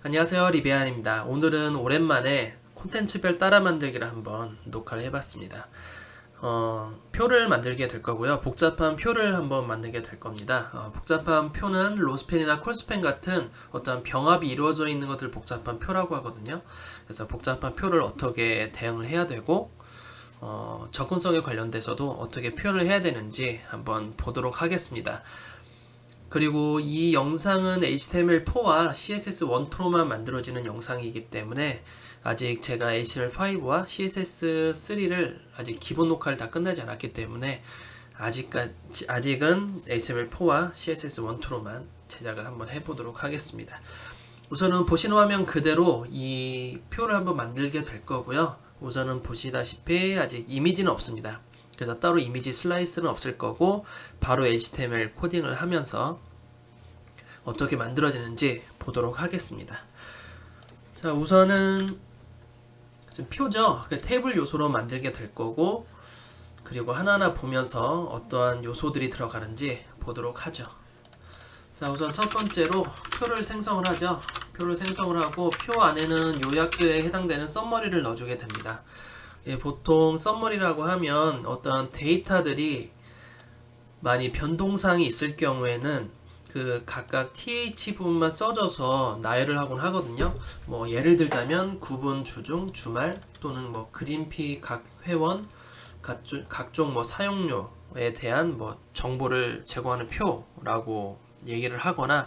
안녕하세요, 리베안입니다. 오늘은 오랜만에 콘텐츠별 따라 만들기를 한번 녹화를 해봤습니다. 표를 만들게 될 거고요. 복잡한 표를 한번 만들게 될 겁니다. 복잡한 표는 로스펜이나 콜스펜 같은 어떤 병합이 이루어져 있는 것을 복잡한 표라고 하거든요. 그래서 복잡한 표를 어떻게 대응을 해야 되고 접근성에 관련돼서도 어떻게 표현을 해야 되는지 한번 보도록 하겠습니다. 그리고 이 영상은 HTML4와 CSS1, 2로만 만들어지는 영상이기 때문에 아직 제가 HTML5와 CSS3를 아직 기본 녹화를 다 끝나지 않았기 때문에 아직은 HTML4와 CSS1, 2로만 제작을 한번 해보도록 하겠습니다. 우선은 보시는 화면 그대로 이 표를 한번 만들게 될 거고요. 우선은 보시다시피 아직 이미지는 없습니다. 그래서 따로 이미지 슬라이스는 없을 거고 바로 HTML 코딩을 하면서 어떻게 만들어지는지 보도록 하겠습니다. 자, 우선은 지금 표죠. 그 테이블 요소로 만들게 될 거고 그리고 하나하나 보면서 어떠한 요소들이 들어가는지 보도록 하죠. 자, 우선 첫 번째로 표를 생성을 하죠. 표를 생성을 하고 표 안에는 요약글에 해당되는 썸머리를 넣어주게 됩니다. 보통 썸머리라고 하면 어떤 데이터들이 많이 변동사항이 있을 경우에는 그 각각 th 부분만 써줘서 나열을 하곤 하거든요. 뭐 예를 들자면 구분, 주중, 주말 또는 뭐 그린피 각 회원 각종 뭐 사용료에 대한 뭐 정보를 제공하는 표라고 얘기를 하거나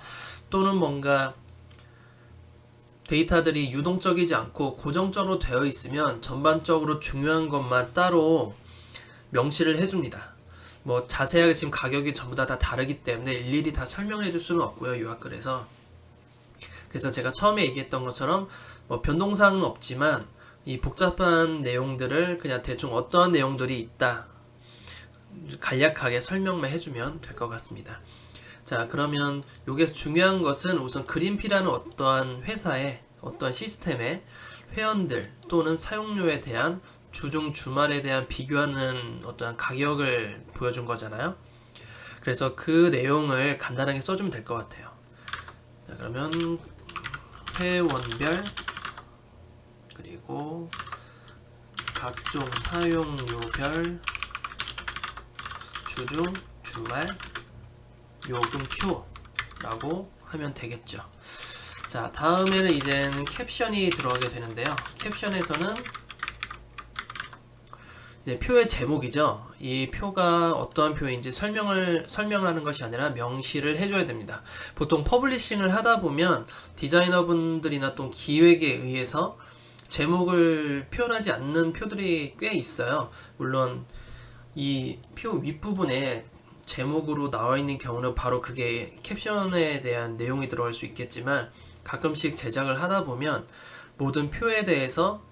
또는 뭔가 데이터들이 유동적이지 않고 고정적으로 되어 있으면 전반적으로 중요한 것만 따로 명시를 해줍니다. 뭐 자세하게 지금 가격이 전부 다 다르기 때문에 일일이 다 설명을 해줄 수는 없고요, 요약글에서. 그래서 제가 처음에 얘기했던 것처럼 뭐 변동사항은 없지만 이 복잡한 내용들을 그냥 대충 어떠한 내용들이 있다 간략하게 설명만 해주면 될 것 같습니다. 자, 그러면 여기서 중요한 것은 우선 그린피라는 어떠한 회사의 어떠한 시스템의 회원들 또는 사용료에 대한 주중 주말에 대한 비교하는 어떠한 가격을 보여준 거잖아요. 그래서 그 내용을 간단하게 써주면 될 것 같아요. 자, 그러면 회원별 그리고 각종 사용료별 주중 주말 요금표라고 하면 되겠죠. 자, 다음에는 이제는 캡션이 들어가게 되는데요. 캡션에서는 이제 표의 제목이죠. 이 표가 어떠한 표인지 설명을 하는 것이 아니라 명시를 해줘야 됩니다. 보통 퍼블리싱을 하다 보면 디자이너분들이나 또 기획에 의해서 제목을 표현하지 않는 표들이 꽤 있어요. 물론 이 표 윗부분에 제목으로 나와 있는 경우는 바로 그게 캡션에 대한 내용이 들어갈 수 있겠지만 가끔씩 제작을 하다 보면 모든 표에 대해서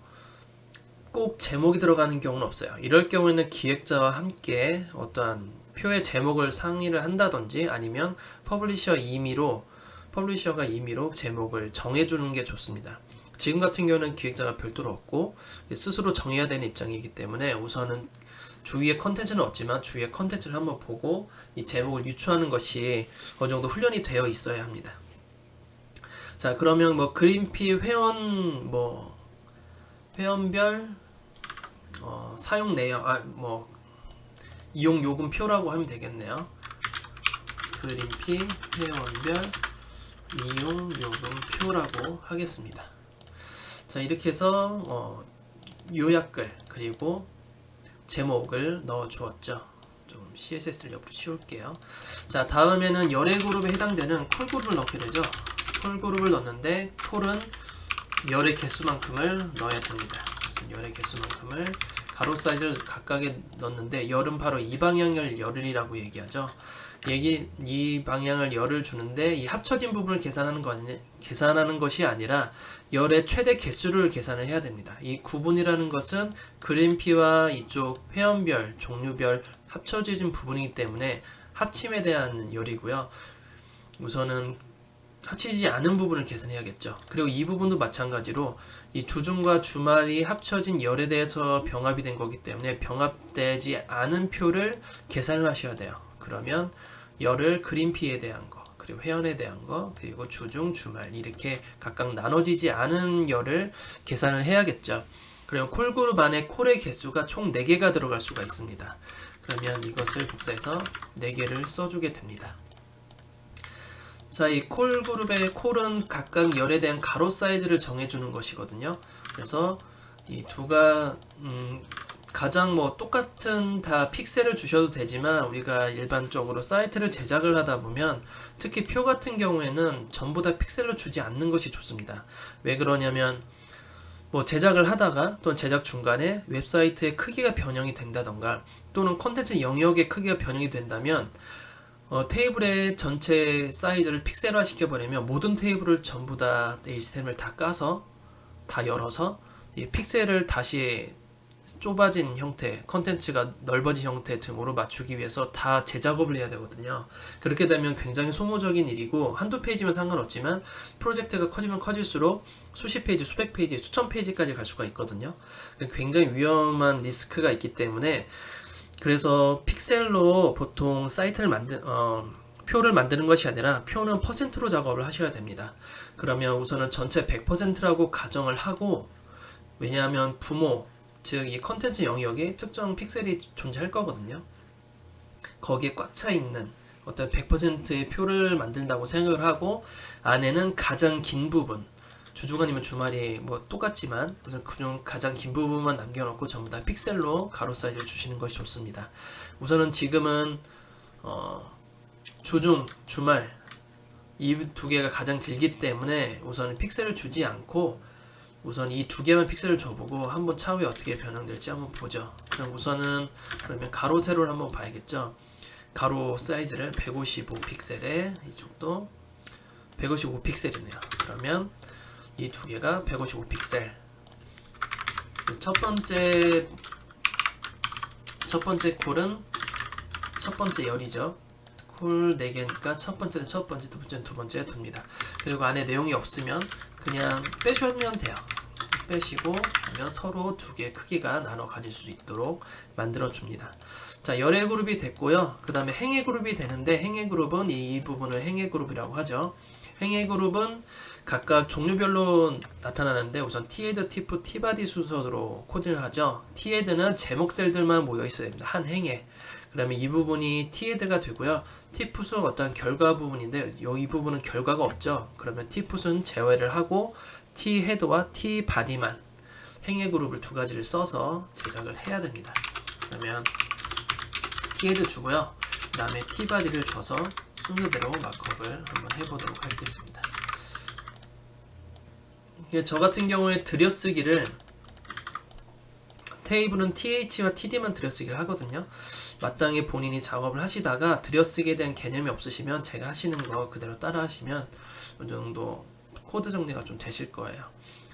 꼭 제목이 들어가는 경우는 없어요. 이럴 경우에는 기획자와 함께 어떠한 표의 제목을 상의를 한다든지 아니면 퍼블리셔가 임의로 제목을 정해주는 게 좋습니다. 지금 같은 경우는 기획자가 별도로 없고 스스로 정해야 되는 입장이기 때문에 우선은 주위에 컨텐츠는 없지만 주위에 컨텐츠를 한번 보고 이 제목을 유추하는 것이 어느 정도 훈련이 되어 있어야 합니다. 자, 그러면 뭐 그린피 회원별 사용 내역 뭐 이용 요금표라고 하면 되겠네요. 그린피 회원별 이용 요금표라고 하겠습니다. 자, 이렇게 해서 요약글 그리고 제목을 넣어 주었죠. 좀 CSS를 옆으로 치울게요. 자, 다음에는 열애 그룹에 해당되는 콜 그룹을 넣게 되죠. 콜 그룹을 넣는데 콜은 열의 개수만큼을 넣어야 됩니다. 그래서 열의 개수만큼을 가로 사이즈를 각각에 넣는데 열은 바로 이 방향을 열이라고 얘기하죠. 이 방향을 열을 주는데 이 합쳐진 부분을 계산하는 것이 아니라 열의 최대 개수를 계산을 해야 됩니다. 이 구분이라는 것은 그린피와 이쪽 회원별, 종류별 합쳐진 부분이기 때문에 합침에 대한 열이고요. 우선은 합치지 않은 부분을 계산해야겠죠. 그리고 이 부분도 마찬가지로 이 주중과 주말이 합쳐진 열에 대해서 병합이 된 거기 때문에 병합되지 않은 표를 계산을 하셔야 돼요. 그러면 열을 그린피에 대한 거, 그리고 회원에 대한 거, 그리고 주중, 주말 이렇게 각각 나눠지지 않은 열을 계산을 해야겠죠. 그리고 콜그룹 안에 콜의 개수가 총 4개가 들어갈 수가 있습니다. 그러면 이것을 복사해서 4개를 써주게 됩니다. 자, 이 콜그룹의 콜은 각각 열에 대한 가로 사이즈를 정해주는 것이거든요. 그래서 이 두가 가장 똑같은 다 픽셀을 주셔도 되지만, 우리가 일반적으로 사이트를 제작을 하다 보면 특히 표 같은 경우에는 전부 다 픽셀로 주지 않는 것이 좋습니다. 왜 그러냐면 제작을 하다가 또는 제작 중간에 웹사이트의 크기가 변형이 된다던가 또는 콘텐츠 영역의 크기가 변형이 된다면 테이블의 전체 사이즈를 픽셀화 시켜버리면 모든 테이블을 전부 다 HTML 다 까서 다 열어서 이 픽셀을 다시 좁아진 형태, 컨텐츠가 넓어진 형태 등으로 맞추기 위해서 다 재작업을 해야 되거든요. 그렇게 되면 굉장히 소모적인 일이고, 한두 페이지면 상관없지만 프로젝트가 커지면 커질수록 수십 페이지, 수백 페이지, 수천 페이지까지 갈 수가 있거든요. 굉장히 위험한 리스크가 있기 때문에, 그래서 픽셀로 보통 사이트를 표를 만드는 것이 아니라 표는 퍼센트로 작업을 하셔야 됩니다. 그러면 우선은 전체 100%라고 가정을 하고, 왜냐하면 부모, 즉 이 컨텐츠 영역에 특정 픽셀이 존재할 거거든요. 거기에 꽉 차 있는 어떤 100%의 표를 만든다고 생각을 하고, 안에는 가장 긴 부분, 주중아니면 주말이 똑같지만 우선 그중 가장 긴 부분만 남겨놓고 전부 다 픽셀로 가로 사이즈를 주시는 것이 좋습니다. 우선은 지금은 주중, 주말 이 두 개가 가장 길기 때문에 우선은 픽셀을 주지 않고, 우선 이 두 개만 픽셀을 줘보고 한번 차후에 어떻게 변형될지 한번 보죠. 그럼 우선은 그러면 가로 세로를 한번 봐야겠죠. 가로 사이즈를 155픽셀에 이쪽도 155픽셀이네요. 그러면 이 두 개가 155픽셀. 첫 번째 콜은 첫 번째 열이죠. 콜 4개니까 첫 번째는 첫 번째, 두 번째는 두 번째 둡니다. 그리고 안에 내용이 없으면 그냥 빼셔면 돼요. 빼시고 하면 서로 두 개 크기가 나눠 가질 수 있도록 만들어 줍니다. 자, 열의 그룹이 됐고요. 그 다음에 행의 그룹이 되는데, 행의 그룹은 이 부분을 행의 그룹이라고 하죠. 행의 그룹은 각각 종류별로 나타나는데, 우선 thead, tf, tbody 순서로 코딩을 하죠. thead는 제목 셀들만 모여 있어야 됩니다. 한 행에. 그러면 이 부분이 thead가 되고요. tf는 어떤 결과 부분인데, 이 부분은 결과가 없죠. 그러면 tf는 제외를 하고 thead와 tbody만 행의 그룹을 두 가지를 써서 제작을 해야 됩니다. 그러면 thead 주고요. 그 다음에 tbody를 줘서 순서대로 마크업을 한번 해보도록 하겠습니다. 저 같은 경우에 들여쓰기를, 테이블은 th와 td만 들여쓰기를 하거든요. 마땅히 본인이 작업을 하시다가 들여쓰기에 대한 개념이 없으시면 제가 하시는 거 그대로 따라 하시면 어느 정도 코드 정리가 좀 되실 거예요.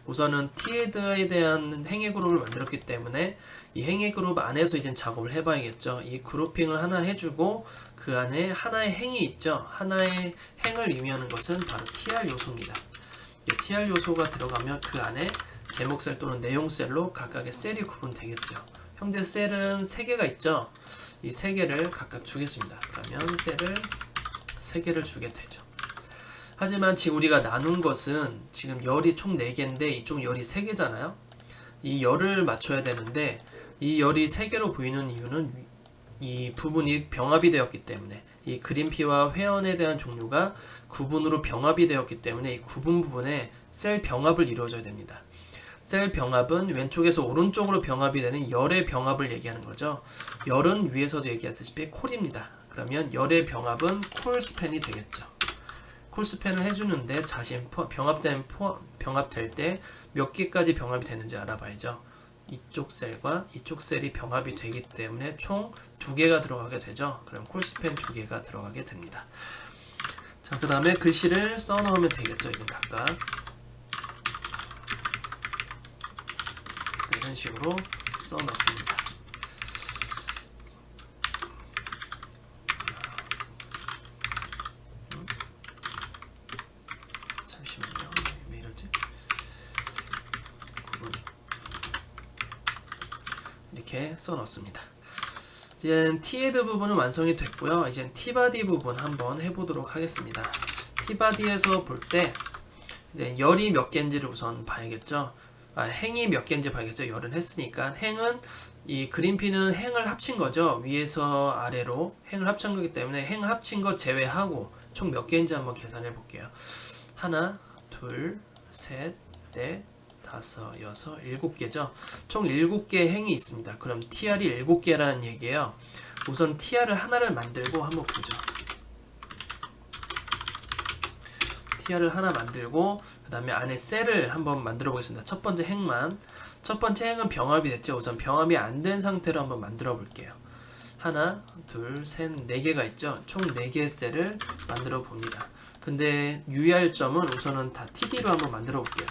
우선은 thead에 대한 행의 그룹을 만들었기 때문에 이 행의 그룹 안에서 이제 작업을 해봐야겠죠. 이 그룹핑을 하나 해주고 그 안에 하나의 행이 있죠. 하나의 행을 의미하는 것은 바로 tr 요소입니다. tr 요소가 들어가면 그 안에 제목셀 또는 내용셀로 각각의 셀이 구분되겠죠. 현재 셀은 3개가 있죠. 이 3개를 각각 주겠습니다. 그러면 셀을 3개를 주게 되죠. 하지만 지금 우리가 나눈 것은 지금 열이 총 4개인데 이쪽 열이 3개잖아요. 이 열을 맞춰야 되는데, 이 열이 3개로 보이는 이유는 이 부분이 병합이 되었기 때문에, 이 그림피와 회원에 대한 종류가 구분으로 병합이 되었기 때문에 이 구분 부분에 셀 병합을 이루어져야 됩니다. 셀 병합은 왼쪽에서 오른쪽으로 병합이 되는 열의 병합을 얘기하는 거죠. 열은 위에서도 얘기했다시피 콜입니다. 그러면 열의 병합은 콜 스팬이 되겠죠. 콜 스팬을 해주는데 자신 병합될 때 몇 개까지 병합이 되는지 알아봐야죠. 이쪽 셀과 이쪽 셀이 병합이 되기 때문에 총 2개가 들어가게 되죠. 그럼 콜 스팬 2개가 들어가게 됩니다. 자, 그 다음에 글씨를 써놓으면 되겠죠. 이건 각각 이런 식으로 써놓습니다. 잠시만요. 왜 이러지? 이렇게 써놓습니다. 이제 T헤드 부분은 완성이 됐고요. 이제 T바디 부분 한번 해보도록 하겠습니다. T바디에서 볼 때 이제 열이 몇 개인지를 우선 봐야겠죠. 행이 몇 개인지 봐야겠죠. 열은 했으니까. 행은 이 그린피는 행을 합친 거죠. 위에서 아래로 행을 합친 거기 때문에 행 합친 거 제외하고 총 몇 개인지 한번 계산해 볼게요. 하나, 둘, 셋, 넷, 다섯, 여섯, 7개죠. 총 7개의 행이 있습니다. 그럼 TR이 7개라는 얘기예요. 우선 TR을 하나를 만들고 한번 보죠. TR을 하나 만들고 그 다음에 안에 셀을 한번 만들어 보겠습니다. 첫 번째 행만. 첫 번째 행은 병합이 됐죠. 우선 병합이 안 된 상태로 한번 만들어 볼게요. 하나, 둘, 셋, 4개가 있죠. 총 4개의 셀을 만들어 봅니다. 근데 유의할 점은 우선은 다 TD로 한번 만들어 볼게요.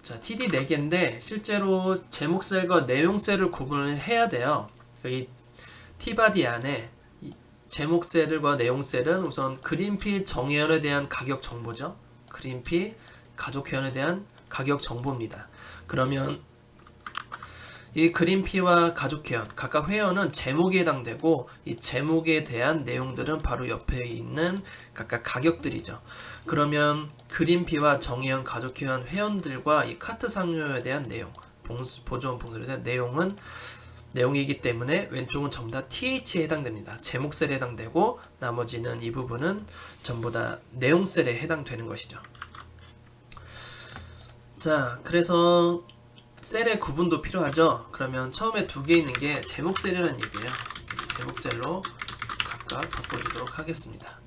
자, TD 4개인데 실제로 제목 셀과 내용 셀을 구분을 해야 돼요. 이 T바디 안에 제목 셀과 내용 셀은 우선 그린피 정회원에 대한 가격 정보죠. 그린피 가족회원에 대한 가격 정보입니다. 그러면 이 그린피와 가족회원, 각각 회원은 제목에 해당되고 이 제목에 대한 내용들은 바로 옆에 있는 각각 가격들이죠. 그러면 그린피와 정회원, 가족회원 회원들과 이 카트 상료에 대한 내용, 보조원 봉쇄에 대한 내용이기 때문에 왼쪽은 전부 다 TH에 해당됩니다. 제목 셀에 해당되고 나머지는 이 부분은 전부 다 내용 셀에 해당되는 것이죠. 자, 그래서 셀의 구분도 필요하죠. 그러면 처음에 2개 있는 게 제목 셀이라는 얘기예요. 제목 셀로 각각 바꿔주도록 하겠습니다.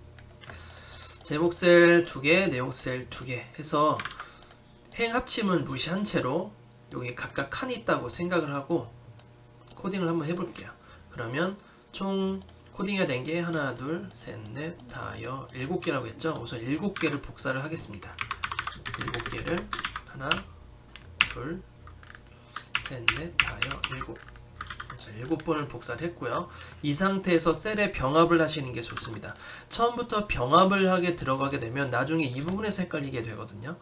제목 셀 2개, 내용 셀 2개 해서 행 합침을 무시한 채로 여기 각각 칸이 있다고 생각을 하고 코딩을 한번 해볼게요. 그러면 총 코딩해야 된 게 하나, 둘, 셋, 넷, 다, 7개라고 했죠. 우선 7개를 복사를 하겠습니다. 7개를 하나, 둘, 셋, 넷, 다, 7. 자, 7번을 복사를 했고요. 이 상태에서 셀에 병합을 하시는 게 좋습니다. 처음부터 병합을 하게 들어가게 되면 나중에 이 부분에서 헷갈리게 되거든요.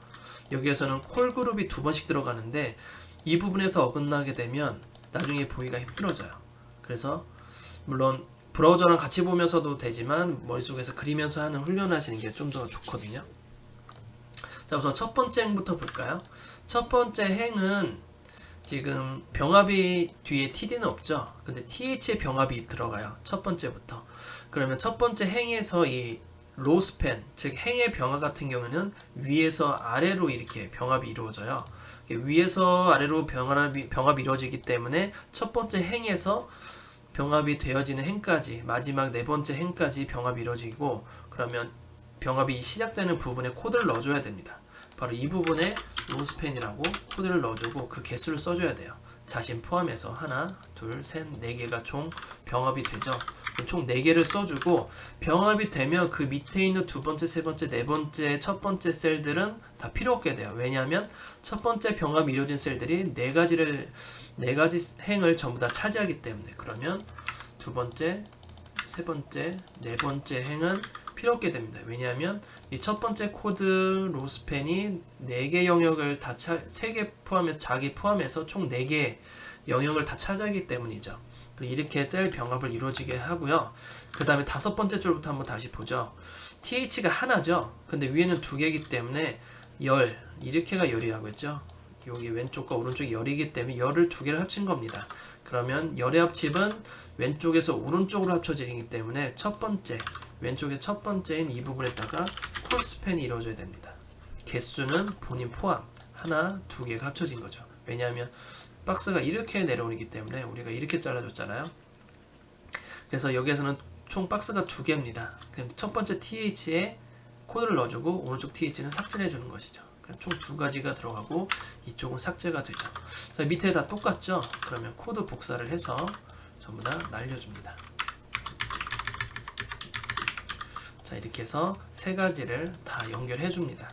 여기에서는 콜 그룹이 2번씩 들어가는데 이 부분에서 어긋나게 되면 나중에 보기가 힘들어져요. 그래서 물론 브라우저랑 같이 보면서도 되지만 머릿속에서 그리면서 하는 훈련을 하시는 게 좀 더 좋거든요. 자, 우선 첫 번째 행부터 볼까요? 첫 번째 행은 지금 병합이 뒤에 TD는 없죠. 근데 TH의 병합이 들어가요. 첫 번째부터. 그러면 첫 번째 행에서 이 로스펜, 즉 행의 병합 같은 경우는 위에서 아래로 이렇게 병합이 이루어져요. 위에서 아래로 병합이 이루어지기 때문에 첫 번째 행에서 병합이 되어지는 행까지 마지막 4번째 행까지 병합이 이루어지고, 그러면 병합이 시작되는 부분에 코드를 넣어줘야 됩니다. 바로 이 부분에 로스펜이라고 코드를 넣어주고 그 개수를 써줘야 돼요. 자신 포함해서 하나, 둘, 셋, 4개가 총 병합이 되죠. 총 4개를 써주고 병합이 되면 그 밑에 있는 2번째, 3번째, 4번째, 첫 번째 셀들은 다 필요 없게 돼요. 왜냐하면 첫 번째 병합이 이루어진 셀들이 4가지 행을 전부 다 차지하기 때문에. 그러면 2번째, 3번째, 4번째 행은 필요 없게 됩니다. 왜냐하면 이 첫 번째 코드 로스펜이 4개 영역을 다 3개 포함해서 자기 포함해서 총 4개 영역을 다 차지하기 때문이죠. 이렇게 셀 병합을 이루어지게 하고요. 그 다음에 5번째 줄부터 한번 다시 보죠. TH가 하나죠. 근데 위에는 2개이기 때문에 열, 이렇게가 열이라고 했죠. 여기 왼쪽과 오른쪽이 열이기 때문에 열을 2개를 합친 겁니다. 그러면 열의 합집은 왼쪽에서 오른쪽으로 합쳐지기 때문에 첫 번째, 왼쪽의 첫 번째인 이 부분에다가 콜스펜이 이루어져야 됩니다. 개수는 본인 포함 하나, 2개가 합쳐진 거죠. 왜냐하면 박스가 이렇게 내려오기 때문에 우리가 이렇게 잘라줬잖아요. 그래서 여기에서는 총 박스가 2개입니다. 그럼 첫 번째 TH에 코드를 넣어주고 오른쪽 TH는 삭제를 해주는 것이죠. 총 2가지가 들어가고 이쪽은 삭제가 되죠. 자, 밑에 다 똑같죠? 그러면 코드 복사를 해서 전부 다 날려줍니다. 자, 이렇게 해서 3가지를 다 연결해 줍니다.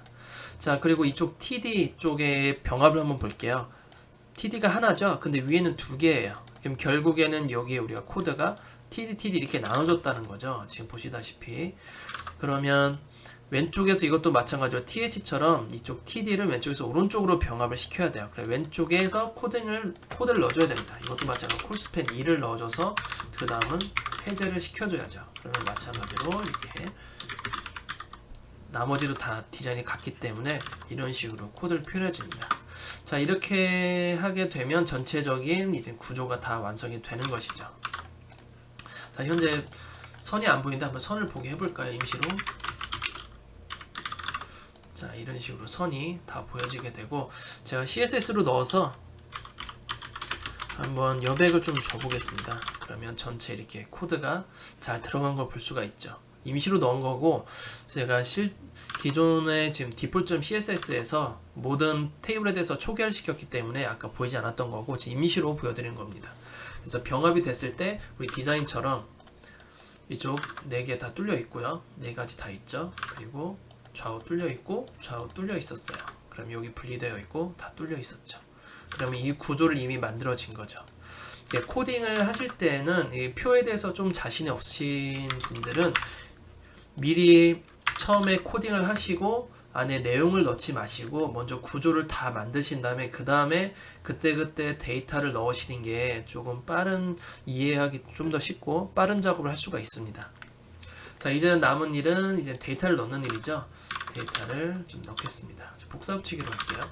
자, 그리고 이쪽 TD 쪽의 병합을 한번 볼게요. TD가 하나죠? 근데 위에는 2개예요. 그럼 결국에는 여기에 우리가 코드가 TD 이렇게 나눠졌다는 거죠. 지금 보시다시피. 그러면 왼쪽에서 이것도 마찬가지로 TH처럼 이쪽 TD를 왼쪽에서 오른쪽으로 병합을 시켜야 돼요. 그래 왼쪽에서 코드를 넣어줘야 됩니다. 이것도 마찬가지로 콜스팬 2를 넣어줘서 그 다음은 해제를 시켜줘야죠. 그러면 마찬가지로 이렇게 나머지도 다 디자인이 같기 때문에 이런 식으로 코드를 표현해줍니다. 자, 이렇게 하게 되면 전체적인 이제 구조가 다 완성이 되는 것이죠. 자, 현재 선이 안 보이는데 한번 선을 보게 해볼까요? 임시로. 자, 이런 식으로 선이 다 보여지게 되고, 제가 CSS로 넣어서 한번 여백을 좀 줘보겠습니다. 그러면 전체 이렇게 코드가 잘 들어간 걸 볼 수가 있죠. 임시로 넣은 거고, 제가 기존의 지금 디폴트.css에서 모든 테이블에 대해서 초기화시켰기 때문에 아까 보이지 않았던 거고, 지금 임시로 보여드린 겁니다. 그래서 병합이 됐을 때 우리 디자인처럼 이쪽 4개 다 뚫려 있고요. 4가지 다 있죠. 그리고 좌우 뚫려 있고 좌우 뚫려 있었어요. 그럼 여기 분리되어 있고 다 뚫려 있었죠. 그러면 이 구조를 이미 만들어진 거죠. 코딩을 하실 때는 이 표에 대해서 좀 자신이 없으신 분들은 미리 처음에 코딩을 하시고 안에 내용을 넣지 마시고 먼저 구조를 다 만드신 다음에 그 다음에 그때그때 데이터를 넣으시는 게 조금 빠른 이해하기 좀 더 쉽고 빠른 작업을 할 수가 있습니다. 자, 이제는 남은 일은 이제 데이터를 넣는 일이죠. 데이터를 좀 넣겠습니다. 복사 붙이기로 할게요.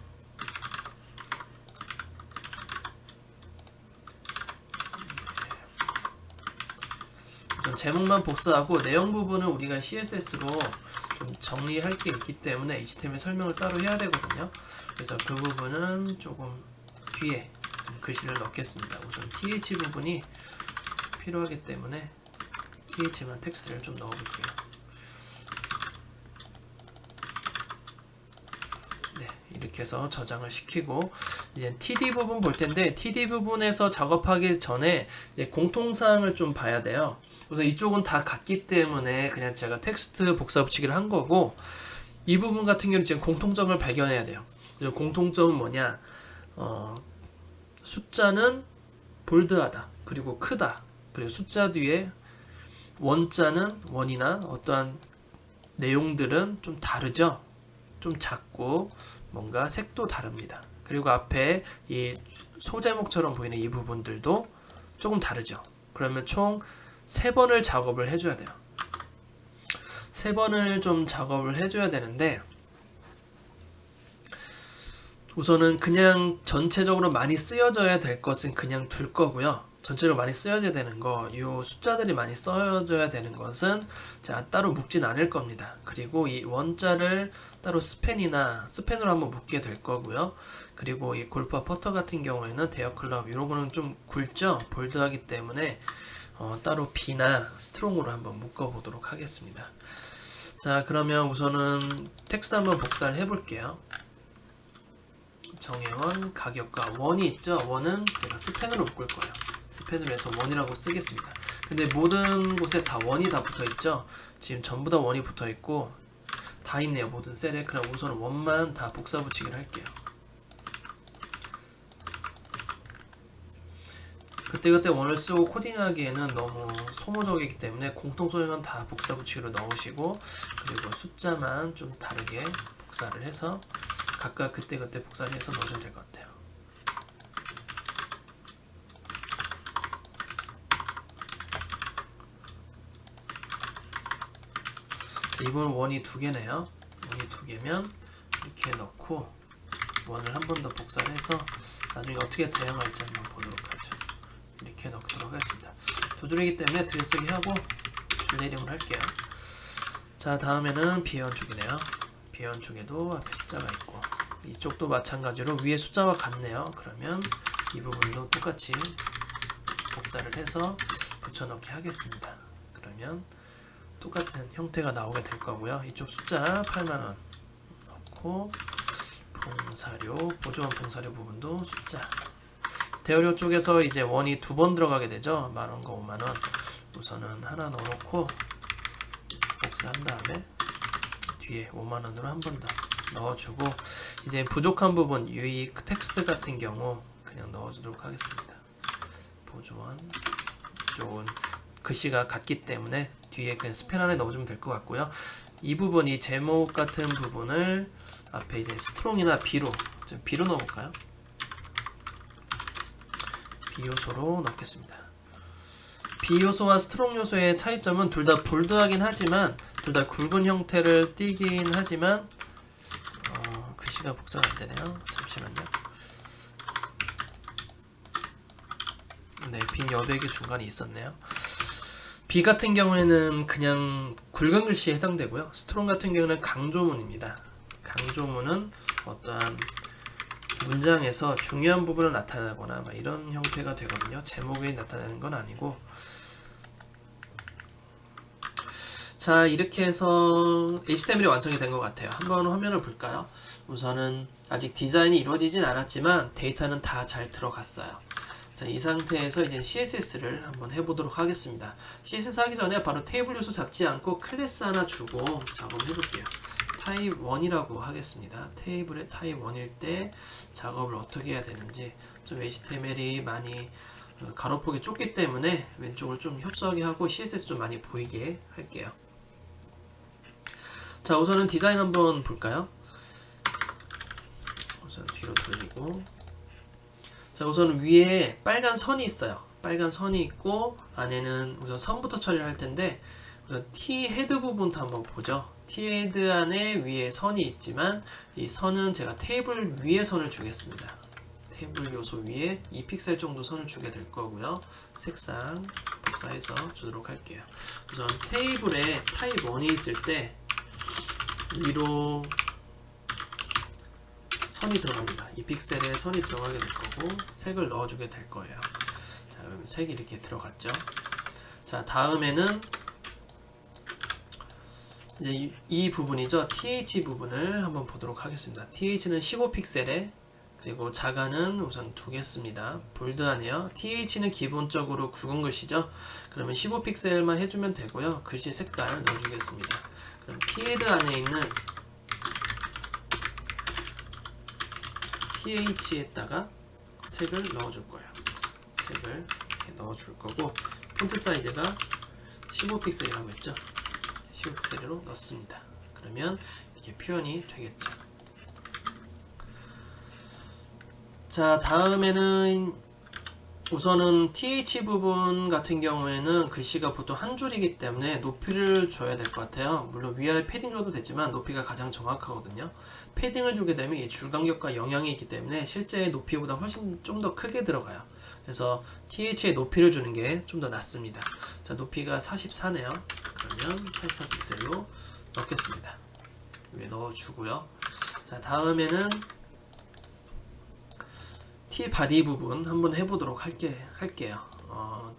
우선 제목만 복사하고 내용 부분은 우리가 CSS로 좀 정리할 게 있기 때문에 HTML 설명을 따로 해야 되거든요. 그래서 그 부분은 조금 뒤에 좀 글씨를 넣겠습니다. 우선 TH 부분이 필요하기 때문에 TH만 텍스트를 좀 넣어볼게요. 네, 이렇게 해서 저장을 시키고 이제 TD 부분 볼 텐데 TD 부분에서 작업하기 전에 이제 공통사항을 좀 봐야 돼요. 우선 이쪽은 다 같기 때문에 그냥 제가 텍스트 복사 붙이기를 한 거고, 이 부분 같은 경우는 지금 공통점을 발견해야 돼요. 공통점은 뭐냐? 숫자는 볼드하다, 그리고 크다, 그리고 숫자 뒤에 원자는 원이나 어떠한 내용들은 좀 다르죠. 좀 작고 뭔가 색도 다릅니다. 그리고 앞에 이 소제목처럼 보이는 이 부분들도 조금 다르죠. 그러면 총 3번을 작업을 해줘야 돼요. 3번을 좀 작업을 해줘야 되는데, 우선은 그냥 전체적으로 많이 쓰여져야 될 것은 그냥 둘 거고요. 전체적으로 많이 쓰여져야 되는 거, 이 숫자들이 많이 써져야 되는 것은 제가 따로 묶진 않을 겁니다. 그리고 이 원자를 따로 스펜으로 한번 묶게 될 거고요. 그리고 이 골프와 퍼터 같은 경우에는 대여 클럽 이런 거는 좀 굵죠? 볼드하기 때문에 따로 B나 스트롱으로 한번 묶어보도록 하겠습니다. 자, 그러면 우선은 텍스트 한번 복사를 해볼게요. 정혜원, 가격과 원이 있죠? 원은 제가 스펜으로 묶을 거예요. 스펜으로 해서 원이라고 쓰겠습니다. 근데 모든 곳에 다 원이 다 붙어있죠? 지금 전부 다 원이 붙어있고 다 있네요. 모든 셀에. 그럼 우선 원만 다 복사 붙이기를 할게요. 그때그때 원을 쓰고 코딩하기에는 너무 소모적이기 때문에 공통소형은 다 복사 붙이기로 넣으시고, 그리고 숫자만 좀 다르게 복사를 해서 각각 그때그때 복사를 해서 넣으시면 될 것 같아요. 이번 원이 2개네요. 원이 2개면 이렇게 넣고 원을 한 번 더 복사를 해서 나중에 어떻게 대응할지 한번 보도록 하죠. 이렇게 넣도록 하겠습니다. 2줄이기 때문에 들여쓰기 하고 줄내림을 할게요. 자, 다음에는 비회원 쪽이네요. 비회원 쪽에도 앞에 숫자가 있고 이쪽도 마찬가지로 위에 숫자와 같네요. 그러면 이 부분도 똑같이 복사를 해서 붙여넣기 하겠습니다. 그러면 똑같은 형태가 나오게 될 거고요. 이쪽 숫자 8만원 넣고 봉사료, 보조원 봉사료 부분도 숫자, 대여료 쪽에서 이제 원이 2번 들어가게 되죠. 만원과 5만원. 우선은 하나 넣어놓고 복사한 다음에 뒤에 5만원으로 한 번 더 넣어주고, 이제 부족한 부분 이 텍스트 같은 경우 그냥 넣어주도록 하겠습니다. 보조원 쪽은 글씨가 같기 때문에 뒤에 그냥 스펜 안에 넣어주면 될 것 같고요. 이 부분, 이 제목 같은 부분을 앞에 이제 스트롱이나 B로 좀 B로 넣어볼까요? B 요소로 넣겠습니다. B 요소와 스트롱 요소의 차이점은 둘 다 볼드하긴 하지만 둘 다 굵은 형태를 띠긴 하지만 글씨가 복사가 안 되네요. 잠시만요. 네, 빈 여백이 중간에 있었네요. B 같은 경우에는 그냥 굵은 글씨에 해당되고요. 스트롱 같은 경우는 강조문입니다. 강조문은 어떠한 문장에서 중요한 부분을 나타내거나 이런 형태가 되거든요. 제목에 나타내는 건 아니고. 자, 이렇게 해서 HTML이 완성이 된 것 같아요. 한번 화면을 볼까요? 우선은 아직 디자인이 이루어지진 않았지만 데이터는 다 잘 들어갔어요. 자, 이 상태에서 이제 CSS를 한번 해보도록 하겠습니다. CSS 하기 전에 바로 테이블 요소 잡지 않고 클래스 하나 주고 작업을 해볼게요. 타입 1이라고 하겠습니다. 테이블의 타입 1일 때 작업을 어떻게 해야 되는지, 좀 HTML이 많이 가로폭이 좁기 때문에 왼쪽을 좀 협소하게 하고 CSS 좀 많이 보이게 할게요. 자, 우선은 디자인 한번 볼까요? 우선 뒤로 돌리고, 자, 우선 위에 빨간 선이 있어요. 빨간 선이 있고 안에는 우선 선부터 처리를 할 텐데, 우선 T 헤드 부분부터 한번 보죠. T 헤드 안에 위에 선이 있지만 이 선은 제가 테이블 위에 선을 주겠습니다. 테이블 요소 위에 2픽셀 정도 선을 주게 될 거고요. 색상 복사해서 주도록 할게요. 우선 테이블에 타입 1이 있을 때 위로 선이 들어갑니다. 2픽셀에 선이 들어가게 될 거고 색을 넣어주게 될 거예요. 자, 그러면 색이 이렇게 들어갔죠. 자, 다음에는 이제 이 부분이죠. TH 부분을 한번 보도록 하겠습니다. TH는 15픽셀에, 그리고 자가는 우선 두겠습니다. 볼드하네요. TH는 기본적으로 굵은 글씨죠. 그러면 15픽셀만 해주면 되고요. 글씨 색깔 넣어주겠습니다. 그럼 T-헤드 안에 있는 TH에다가 색을 넣어줄 거예요. 색을 이렇게 넣어줄 거고, 폰트 사이즈가 15픽셀이라고 했죠. 15픽셀로 넣습니다. 그러면 이렇게 표현이 되겠죠. 자, 다음에는 우선은 TH 부분 같은 경우에는 글씨가 보통 한 줄이기 때문에 높이를 줘야 될 것 같아요. 물론 위아래 패딩 줘도 되지만 높이가 가장 정확하거든요. 패딩을 주게 되면 이 줄 간격과 영향이 있기 때문에 실제 높이보다 훨씬 좀 더 크게 들어가요. 그래서 TH의 높이를 주는 게 좀 더 낫습니다. 자, 높이가 44네요. 그러면 44픽셀로 넣겠습니다. 위에 넣어주고요. 자, 다음에는 T바디 부분 한번 해보도록 할게요.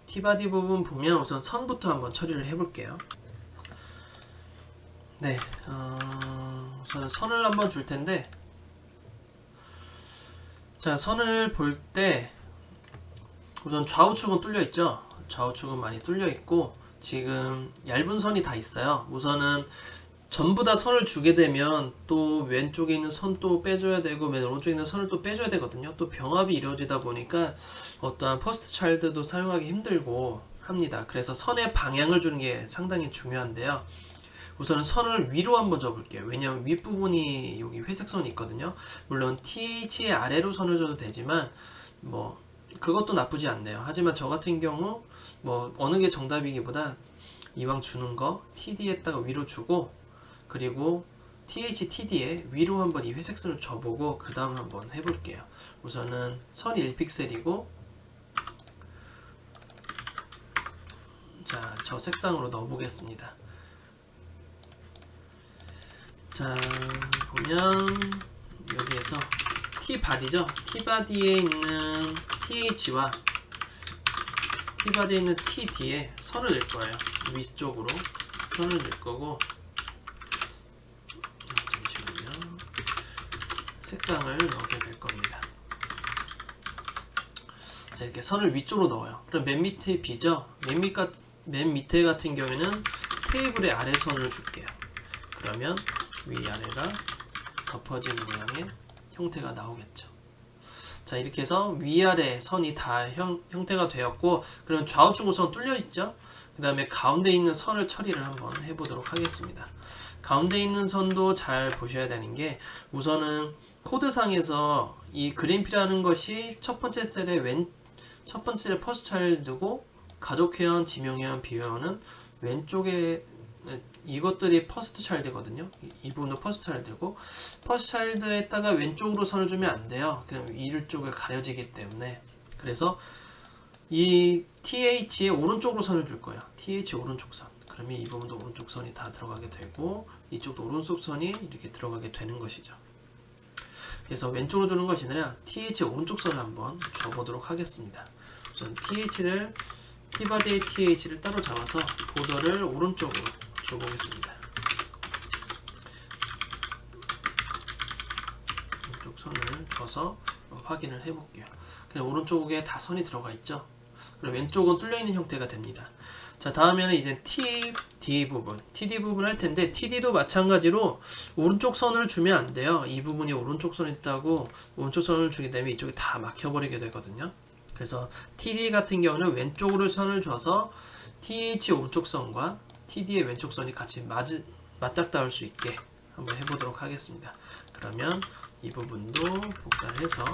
T바디 부분 보면 우선 선부터 한번 처리를 해볼게요. 네, 우선 선을 한번 줄 텐데, 자, 선을 볼 때 우선 좌우측은 뚫려 있죠. 좌우측은 많이 뚫려 있고 지금 얇은 선이 다 있어요. 우선은 전부 다 선을 주게 되면 또 왼쪽에 있는 선 또 빼줘야 되고 맨 오른쪽에 있는 선을 또 빼줘야 되거든요. 또 병합이 이루어지다 보니까 어떠한 퍼스트 차일드도 사용하기 힘들고 합니다. 그래서 선의 방향을 주는 게 상당히 중요한데요. 우선은 선을 위로 한번 줘볼게요. 왜냐하면 윗부분이 여기 회색 선이 있거든요. 물론 TH의 아래로 선을 줘도 되지만 뭐 그것도 나쁘지 않네요. 하지만 저 같은 경우 뭐 어느 게 정답이기보다 이왕 주는 거 TD에다가 위로 주고, 그리고 TH-TD에 위로 한번 이 회색선을 줘보고 그 다음 한번 해볼게요. 우선은 선이 1픽셀이고, 자, 저 색상으로 넣어보겠습니다. 자, 보면 여기에서 T바디죠. T바디에 있는 TH와 T바디에 있는 TD에 선을 넣을 거예요. 위쪽으로 선을 넣을 거고, 잠시만요. 색상을 넣게 될 겁니다. 자, 이렇게 선을 위쪽으로 넣어요. 그럼 맨 밑에 B죠. 맨 밑에 같은 경우에는 테이블의 아래 선을 줄게요. 그러면 위아래가 덮어지는 모양의 형태가 나오겠죠. 자, 이렇게 해서 위아래 선이 다 형태가 되었고, 그럼 좌우측 우선 뚫려 있죠. 그 다음에 가운데 있는 선을 처리를 한번 해보도록 하겠습니다. 가운데 있는 선도 잘 보셔야 되는 게 우선은 코드상에서 이 그램프라는 것이 첫 번째 셀에 첫 번째 셀에 퍼스트 차일드고 가족회원, 지명회원, 비회원은 왼쪽에 이것들이 퍼스트 차일드거든요. 이 부분도 퍼스트 차일드고 퍼스트 차일드에다가 왼쪽으로 선을 주면 안 돼요. 그럼 이쪽을 가려지기 때문에 그래서 이 TH의 오른쪽으로 선을 줄 거예요. TH 오른쪽 선. 그러면 이 부분도 오른쪽 선이 다 들어가게 되고 이쪽도 오른쪽 선이 이렇게 들어가게 되는 것이죠. 그래서 왼쪽으로 주는 것이 아니라 TH 오른쪽 선을 한번 줘보도록 하겠습니다. 우선 T바디의 TH를 따로 잡아서 보더를 오른쪽으로 줘보겠습니다. 오른쪽 선을 줘서 확인을 해볼게요. 그냥 오른쪽에 다 선이 들어가 있죠. 그리고 왼쪽은 뚫려 있는 형태가 됩니다. 자, 다음에는 이제 TD 부분 할 텐데 TD도 마찬가지로 오른쪽 선을 주면 안 돼요. 이 부분이 오른쪽 선이 있다고 오른쪽 선을 주게 되면 이쪽이 다 막혀버리게 되거든요. 그래서 TD 같은 경우는 왼쪽으로 선을 줘서 TH 오른쪽 선과 TD의 왼쪽 선이 같이 맞닥뜨릴 수 있게 한번 해보도록 하겠습니다. 그러면 이 부분도 복사를 해서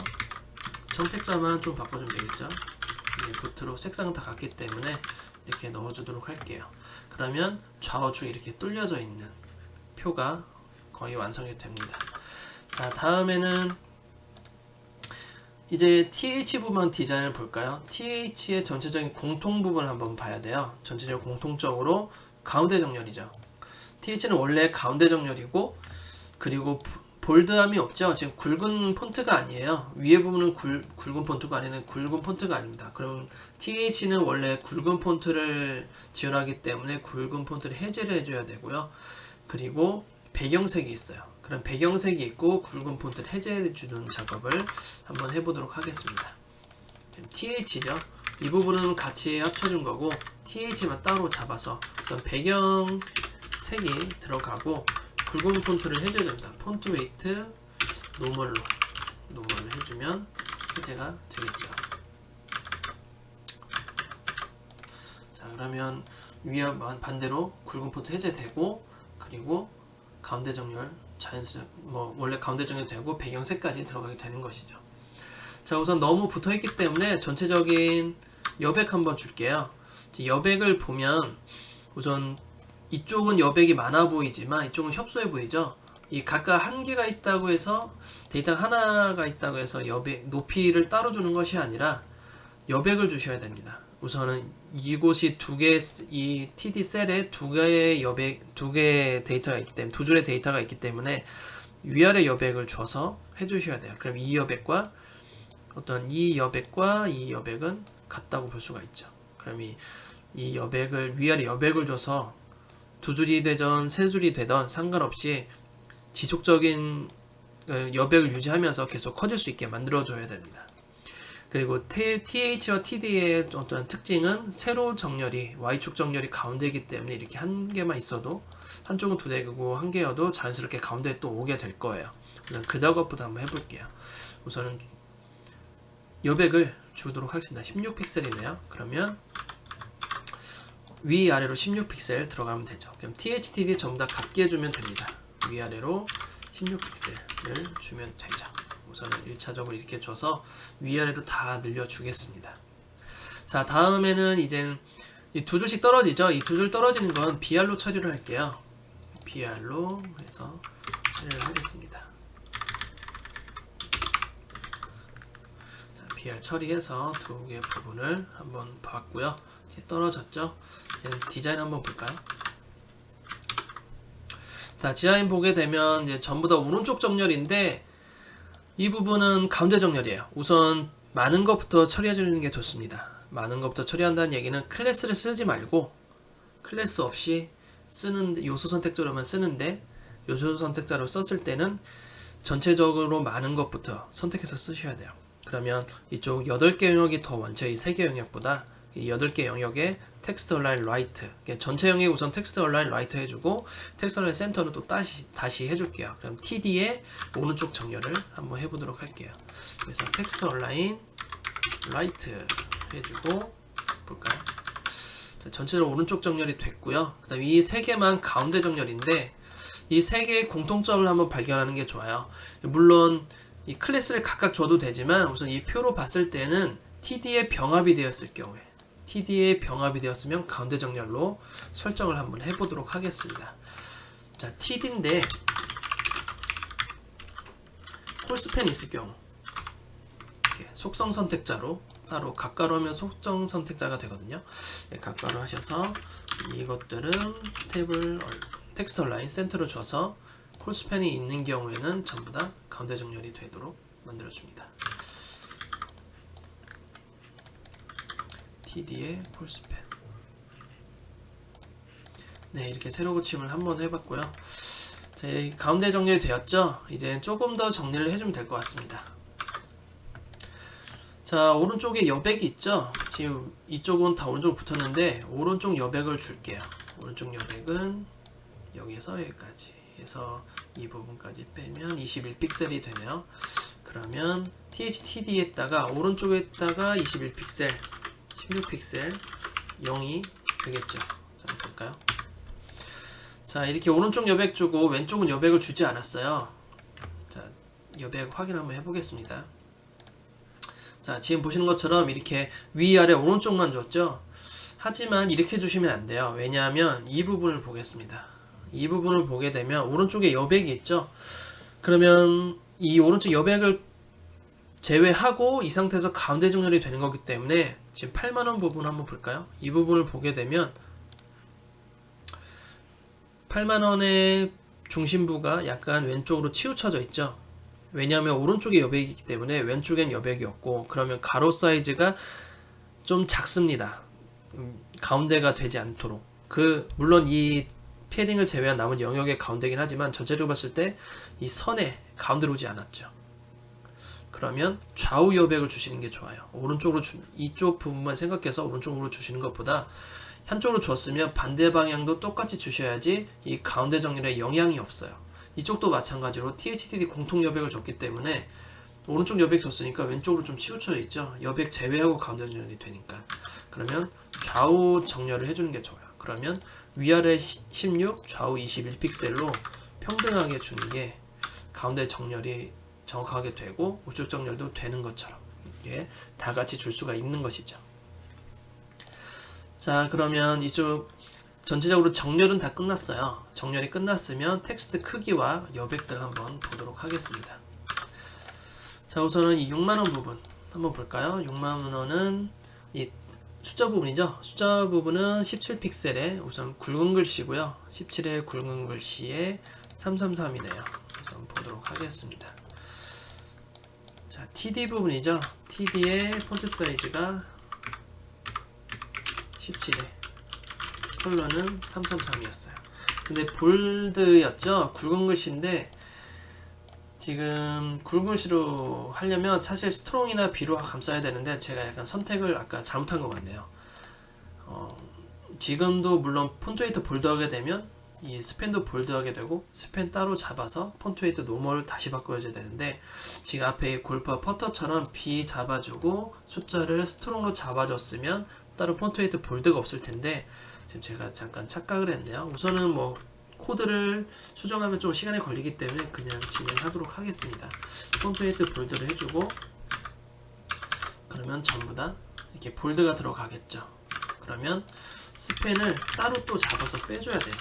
선택자만 좀 바꿔주면 되겠죠. 루트로 색상은 다 같기 때문에 이렇게 넣어주도록 할게요. 그러면 좌우측 이렇게 뚫려져 있는 표가 거의 완성이 됩니다. 자, 다음에는 이제 TH 부분 디자인을 볼까요? TH의 전체적인 공통 부분을 한번 봐야 돼요. 전체적으로 공통적으로 가운데 정렬이죠. TH는 원래 가운데 정렬이고 그리고 볼드함이 없죠. 지금 굵은 폰트가 아니에요. 위에 부분은 굵은 폰트가 아니라 굵은 폰트가 아닙니다. 그럼 TH는 원래 굵은 폰트를 지원하기 때문에 굵은 폰트를 해제를 해줘야 되고요. 그리고 배경색이 있어요. 그럼 배경색이 있고 굵은 폰트를 해제해주는 작업을 한번 해보도록 하겠습니다. TH죠. 이 부분은 같이 합쳐준 거고 TH만 따로 잡아서 우선 배경색이 들어가고 굵은 폰트를 해줘줍니다. 폰트 웨이트 노멀로 해주면 해제가 되겠죠. 자, 그러면 위와 반대로 굵은 폰트 해제되고 그리고 가운데 정렬 자연스럽게 원래 가운데 정렬 되고 배경색까지 들어가게 되는 것이죠. 자, 우선 너무 붙어있기 때문에 전체적인 여백 한번 줄게요. 여백을 보면 우선 이쪽은 여백이 많아 보이지만 이쪽은 협소해 보이죠. 이 각각 한 개가 있다고 해서 데이터가 하나가 있다고 해서 여백 높이를 따로 주는 것이 아니라 여백을 주셔야 됩니다. 우선은 이곳이 이 TD 셀에 두 개의 데이터가 있기 때문에 두 줄의 데이터가 있기 때문에 위아래 여백을 줘서 해주셔야 돼요. 그럼 이 여백과 이 여백은 같다고 볼 수가 있죠. 그럼 이 여백을 위아래 여백을 줘서 두 줄이 되던 세 줄이 되던 상관없이 지속적인 여백을 유지하면서 계속 커질 수 있게 만들어줘야 됩니다. 그리고 TH와 TD의 어떤 특징은 세로 정렬이 Y축 정렬이 가운데이기 때문에 이렇게 한 개만 있어도 한쪽은 두 개고 한 개여도 자연스럽게 가운데에 또 오게 될 거예요. 우선 그 작업부터 한번 해볼게요. 우선은 여백을 주도록 하겠습니다. 16픽셀이네요. 그러면 위아래로 16픽셀 들어가면 되죠. 그럼 THTD 전부 다 같게 해주면 됩니다. 위아래로 16픽셀을 주면 되죠. 우선은 1차적으로 이렇게 줘서 위아래로 다 늘려주겠습니다. 자, 다음에는 이제 이 두 줄씩 떨어지죠. 이 두 줄 떨어지는 건 BR로 처리를 할게요. BR로 해서 처리를 하겠습니다. 자, BR 처리해서 두 개 부분을 한번 봤고요. 이제 떨어졌죠. 이제 디자인 한번 볼까요? 자, 디자인 보게 되면 이제 전부 다 오른쪽 정렬인데 이 부분은 가운데 정렬이에요. 우선 많은 것부터 처리해 주는 게 좋습니다. 많은 것부터 처리한다는 얘기는 클래스를 쓰지 말고 클래스 없이 요소 선택자로만 쓰는데 요소 선택자로 썼을 때는 전체적으로 많은 것부터 선택해서 쓰셔야 돼요. 그러면 이쪽 8개 영역이 더 많죠. 이 3개 영역보다 이 8개 영역에 텍스트 얼라인 라이트 전체 영역에 우선 텍스트 얼라인 라이트 해주고 텍스트 얼라인 센터는 또 다시 해줄게요. 그럼 TD의 오른쪽 정렬을 한번 해보도록 할게요. 그래서 텍스트 얼라인 라이트 해주고 볼까요? 자, 전체로 오른쪽 정렬이 됐고요. 그 다음 이 3개만 가운데 정렬인데 이 세 개의 공통점을 한번 발견하는 게 좋아요. 물론 이 클래스를 각각 줘도 되지만 우선 이 표로 봤을 때는 TD에 병합이 되었을 경우에 TD에 병합이 되었으면 가운데 정렬로 설정을 한번 해보도록 하겠습니다. 자, TD인데 콜스팬이 있을 경우 속성 선택자로 따로 가까로 하면 속성 선택자가 되거든요. 가까로 하셔서 이것들은 탭을 텍스트 얼라인 센터로 줘서 콜스팬이 있는 경우에는 전부 다 가운데 정렬이 되도록 만들어줍니다. TD의 콜스팬. 네, 이렇게 세로 고침을 한번 해봤고요. 자, 이렇게 가운데 정렬이 되었죠? 이제 조금 더 정리를 해주면 될 것 같습니다. 자, 오른쪽에 여백이 있죠? 지금 이쪽은 다 오른쪽으로 붙었는데 오른쪽 여백을 줄게요. 오른쪽 여백은 여기에서 여기까지 해서 이 부분까지 빼면 21픽셀이 되네요. 그러면 THTD에다가 오른쪽에다가 21픽셀 16픽셀 0이 되겠죠. 자, 볼까요? 자, 이렇게 오른쪽 여백 주고 왼쪽은 여백을 주지 않았어요. 자, 여백 확인 한번 해보겠습니다. 자, 지금 보시는 것처럼 이렇게 위아래 오른쪽만 줬죠. 하지만 이렇게 주시면 안 돼요. 왜냐하면 이 부분을 보겠습니다. 이 부분을 보게 되면 오른쪽에 여백이 있죠. 그러면 이 오른쪽 여백을 제외하고 이 상태에서 가운데 정렬이 되는 거기 때문에 지금 8만원 부분 한번 볼까요? 이 부분을 보게 되면 8만원의 중심부가 약간 왼쪽으로 치우쳐져 있죠. 왜냐하면 오른쪽에 여백이 있기 때문에 왼쪽엔 여백이 없고, 그러면 가로 사이즈가 좀 작습니다. 가운데가 되지 않도록. 물론 이 패딩을 제외한 남은 영역의 가운데긴 하지만 전체적으로 봤을 때 이 선에 가운데로 오지 않았죠. 그러면 좌우 여백을 주시는 게 좋아요. 오른쪽으로 이쪽 부분만 생각해서 오른쪽으로 주시는 것보다 한쪽으로 줬으면 반대 방향도 똑같이 주셔야지 이 가운데 정렬에 영향이 없어요. 이쪽도 마찬가지로 THTD 공통 여백을 줬기 때문에 오른쪽 여백 줬으니까 왼쪽으로 좀 치우쳐 있죠. 여백 제외하고 가운데 정렬이 되니까. 그러면 좌우 정렬을 해주는 게 좋아요. 그러면 위아래 16, 좌우 21픽셀로 평등하게 주는 게 가운데 정렬이 정확하게 되고 우측 정렬도 되는 것처럼 이게 다 같이 줄 수가 있는 것이죠. 자, 그러면 이쪽 전체적으로 정렬은 다 끝났어요. 정렬이 끝났으면 텍스트 크기와 여백들 한번 보도록 하겠습니다. 자, 우선은 이 6만원 부분 한번 볼까요? 6만원은 이 숫자 부분이죠. 숫자 부분은 17픽셀에 우선 굵은 글씨고요. 17의 굵은 글씨에 333이네요. 우선 보도록 하겠습니다. 자, TD 부분이죠. TD의 폰트 사이즈가 17에 컬러는 333이었어요. 근데 볼드였죠. 굵은 글씨인데 지금 굵은 글씨로 하려면 사실 스트롱이나 B로 감싸야 되는데 제가 약간 선택을 아까 잘못한 것 같네요. 지금도 물론 폰트 웨이트 볼드하게 되면 이 스펜도 볼드하게 되고 스펜 따로 잡아서 폰트 웨이트 노멀을 다시 바꿔줘야 되는데 지금 앞에 골프와 퍼터처럼 B 잡아주고 숫자를 스트롱으로 잡아줬으면 따로 폰트 웨이트 볼드가 없을 텐데 지금 제가 잠깐 착각을 했네요. 우선은 뭐 코드를 수정하면 좀 시간이 걸리기 때문에 그냥 진행하도록 하겠습니다. 폰트 웨이트 볼드를 해주고 그러면 전부 다 이렇게 볼드가 들어가겠죠. 그러면 스펜을 따로 또 잡아서 빼줘야 돼요.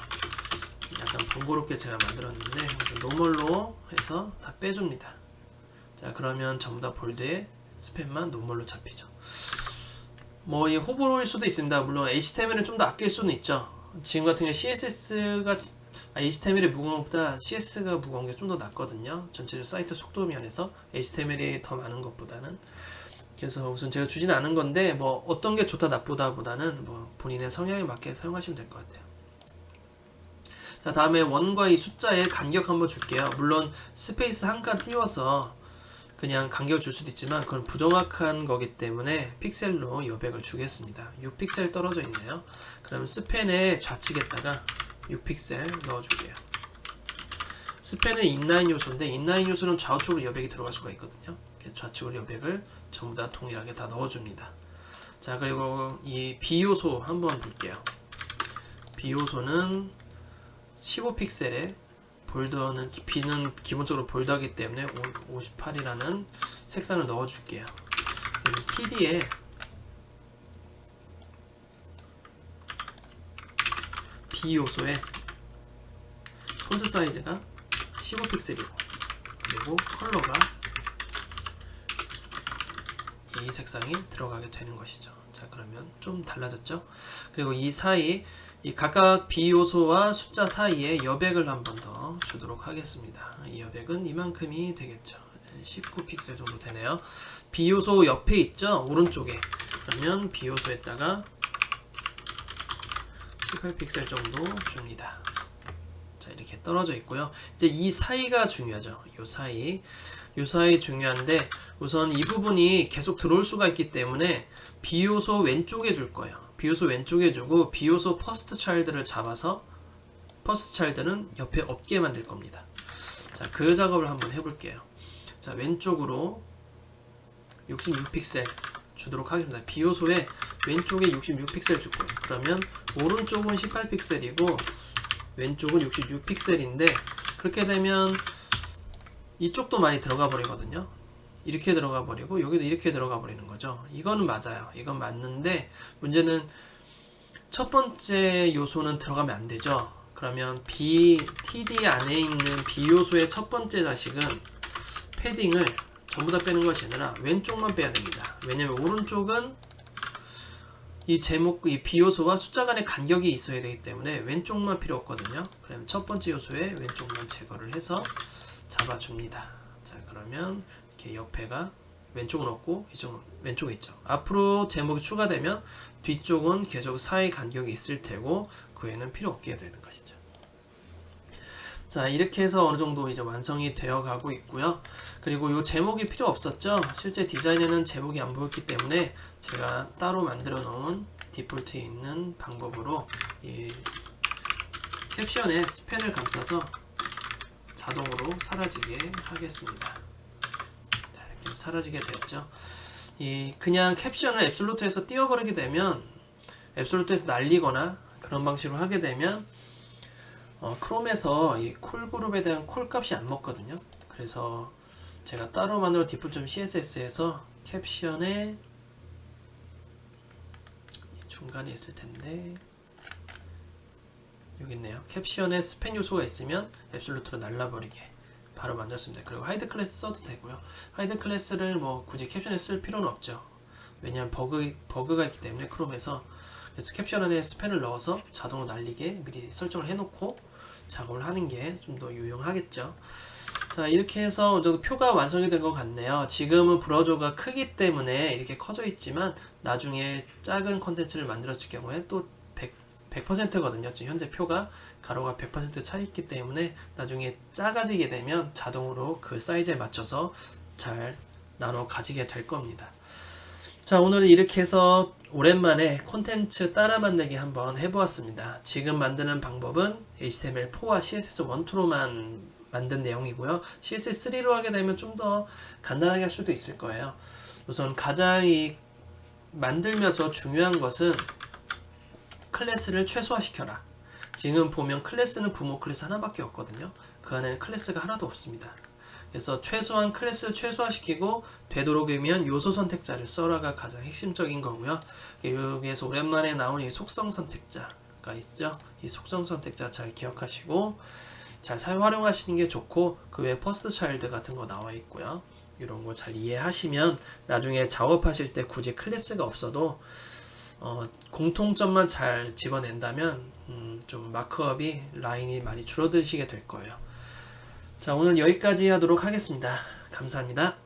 약간 번거롭게 제가 만들었는데 노멀로 해서 다 빼줍니다. 자, 그러면 전부 다 볼드에 스펜만 노멀로 잡히죠. 뭐 이 호불호일 수도 있습니다. 물론 HTML을 좀 더 아낄 수는 있죠. 지금 같은 경우 CSS가 HTML이 무거운 것보다 CSS가 무거운 게 좀 더 낫거든요. 전체적으로 사이트 속도 면에서 HTML이 더 많은 것보다는. 그래서 우선 제가 주진 않은 건데 뭐 어떤 게 좋다 나쁘다 보다는 뭐 본인의 성향에 맞게 사용하시면 될 것 같아요. 자, 다음에 원과 이 숫자의 간격 한번 줄게요. 물론 스페이스 한 칸 띄워서 그냥 간격을 줄 수도 있지만 그건 부정확한 거기 때문에 픽셀로 여백을 주겠습니다. 6픽셀 떨어져 있네요. 그럼 스펜의 좌측에다가 6픽셀 넣어줄게요. 스펜은 인라인 요소인데 인라인 요소는 좌우측으로 여백이 들어갈 수가 있거든요. 좌측으로 여백을 전부 다 동일하게 다 넣어줍니다. 자, 그리고 이 B 요소 한번 볼게요. B 요소는 15픽셀에 볼드는 B는 기본적으로 볼드하기 때문에 58이라는 색상을 넣어줄게요. TD에 B 요소의 폰트 사이즈가 15픽셀이고 그리고 컬러가 이 색상이 들어가게 되는 것이죠. 자, 그러면 좀 달라졌죠? 그리고 이 사이 이 각각 B 요소와 숫자 사이에 여백을 한 번 더 주도록 하겠습니다. 이 여백은 이만큼이 되겠죠. 19픽셀 정도 되네요. B 요소 옆에 있죠? 오른쪽에. 그러면 B 요소에다가 18픽셀 정도 줍니다. 자, 이렇게 떨어져 있고요. 이제 이 사이가 중요하죠. 이 사이 중요한데 우선 이 부분이 계속 들어올 수가 있기 때문에 B 요소 왼쪽에 줄 거예요. B 요소 왼쪽에 주고 B 요소 퍼스트 차일드를 잡아서 퍼스트 차일드는 옆에 없게 만들 겁니다. 자, 그 작업을 한번 해볼게요. 자, 왼쪽으로 66픽셀 주도록 하겠습니다. B 요소에 왼쪽에 66픽셀 주고 그러면 오른쪽은 18픽셀이고 왼쪽은 66픽셀인데 그렇게 되면 이쪽도 많이 들어가 버리거든요. 이렇게 들어가 버리고 여기도 이렇게 들어가 버리는 거죠. 이거는 맞아요. 이건 맞는데 문제는 첫 번째 요소는 들어가면 안 되죠. 그러면 TD 안에 있는 B 요소의 첫 번째 자식은 패딩을 전부 다 빼는 것이 아니라 왼쪽만 빼야 됩니다. 왜냐면 오른쪽은 이 제목, 이 B 요소와 숫자 간의 간격이 있어야 되기 때문에 왼쪽만 필요 없거든요. 그러면 첫 번째 요소의 왼쪽만 제거를 해서 잡아줍니다. 자, 그러면 이렇게 옆에가 왼쪽은 없고 이쪽은 왼쪽에 있죠. 앞으로 제목이 추가되면 뒤쪽은 계속 사이 간격이 있을 테고 그 외에는 필요 없게 되는 것이죠. 자, 이렇게 해서 어느 정도 이제 완성이 되어 가고 있고요. 그리고 이 제목이 필요 없었죠. 실제 디자인에는 제목이 안 보였기 때문에 제가 따로 만들어 놓은 디폴트에 있는 방법으로 이 캡션에 스펜을 감싸서 자동으로 사라지게 하겠습니다. 자, 이렇게 사라지게 되었죠. 그냥 캡션을 앱솔루트에서 띄워버리게 되면 앱솔루트에서 날리거나 그런 방식으로 하게 되면 크롬에서 이 콜 그룹에 대한 콜 값이 안 먹거든요. 그래서 제가 따로 만들어 default.css에서 캡션에 중간에 있을 텐데 여기 있네요. 캡션에 스팬 요소가 있으면 앱솔루트로 날라버리게 바로 만들었습니다. 그리고 하이드 클래스 써도 되고요. 하이드 클래스를 뭐 굳이 캡션에 쓸 필요는 없죠. 왜냐하면 버그가 있기 때문에 크롬에서. 그래서 캡션 안에 스팬을 넣어서 자동으로 날리게 미리 설정을 해놓고 작업을 하는 게 좀 더 유용하겠죠. 자, 이렇게 해서 어느 정도 표가 완성이 된 것 같네요. 지금은 브라우저가 크기 때문에 이렇게 커져 있지만 나중에 작은 컨텐츠를 만들었을 경우에 또 100%거든요. 지금 현재 표가 가로가 100% 차 있기 때문에 나중에 작아지게 되면 자동으로 그 사이즈에 맞춰서 잘 나눠 가지게 될 겁니다. 자, 오늘은 이렇게 해서 오랜만에 콘텐츠 따라 만들기 한번 해보았습니다. 지금 만드는 방법은 HTML4와 CSS1, 2로만 만든 내용이고요. CSS3로 하게 되면 좀 더 간단하게 할 수도 있을 거예요. 우선 가장 만들면서 중요한 것은 클래스를 최소화시켜라. 지금 보면 클래스는 부모 클래스 하나밖에 없거든요. 그 안에는 클래스가 하나도 없습니다. 그래서 최소한 클래스를 최소화시키고 되도록이면 요소 선택자를 써라가 가장 핵심적인 거고요. 여기에서 오랜만에 나온 이 속성 선택자가 있죠. 이 속성 선택자 잘 기억하시고 잘 활용하시는 게 좋고 그 외에 퍼스트 차일드 같은 거 나와 있고요. 이런 거 잘 이해하시면 나중에 작업하실 때 굳이 클래스가 없어도 공통점만 잘 집어낸다면 좀 마크업이 라인이 많이 줄어드시게 될 거예요. 자, 오늘 여기까지 하도록 하겠습니다. 감사합니다.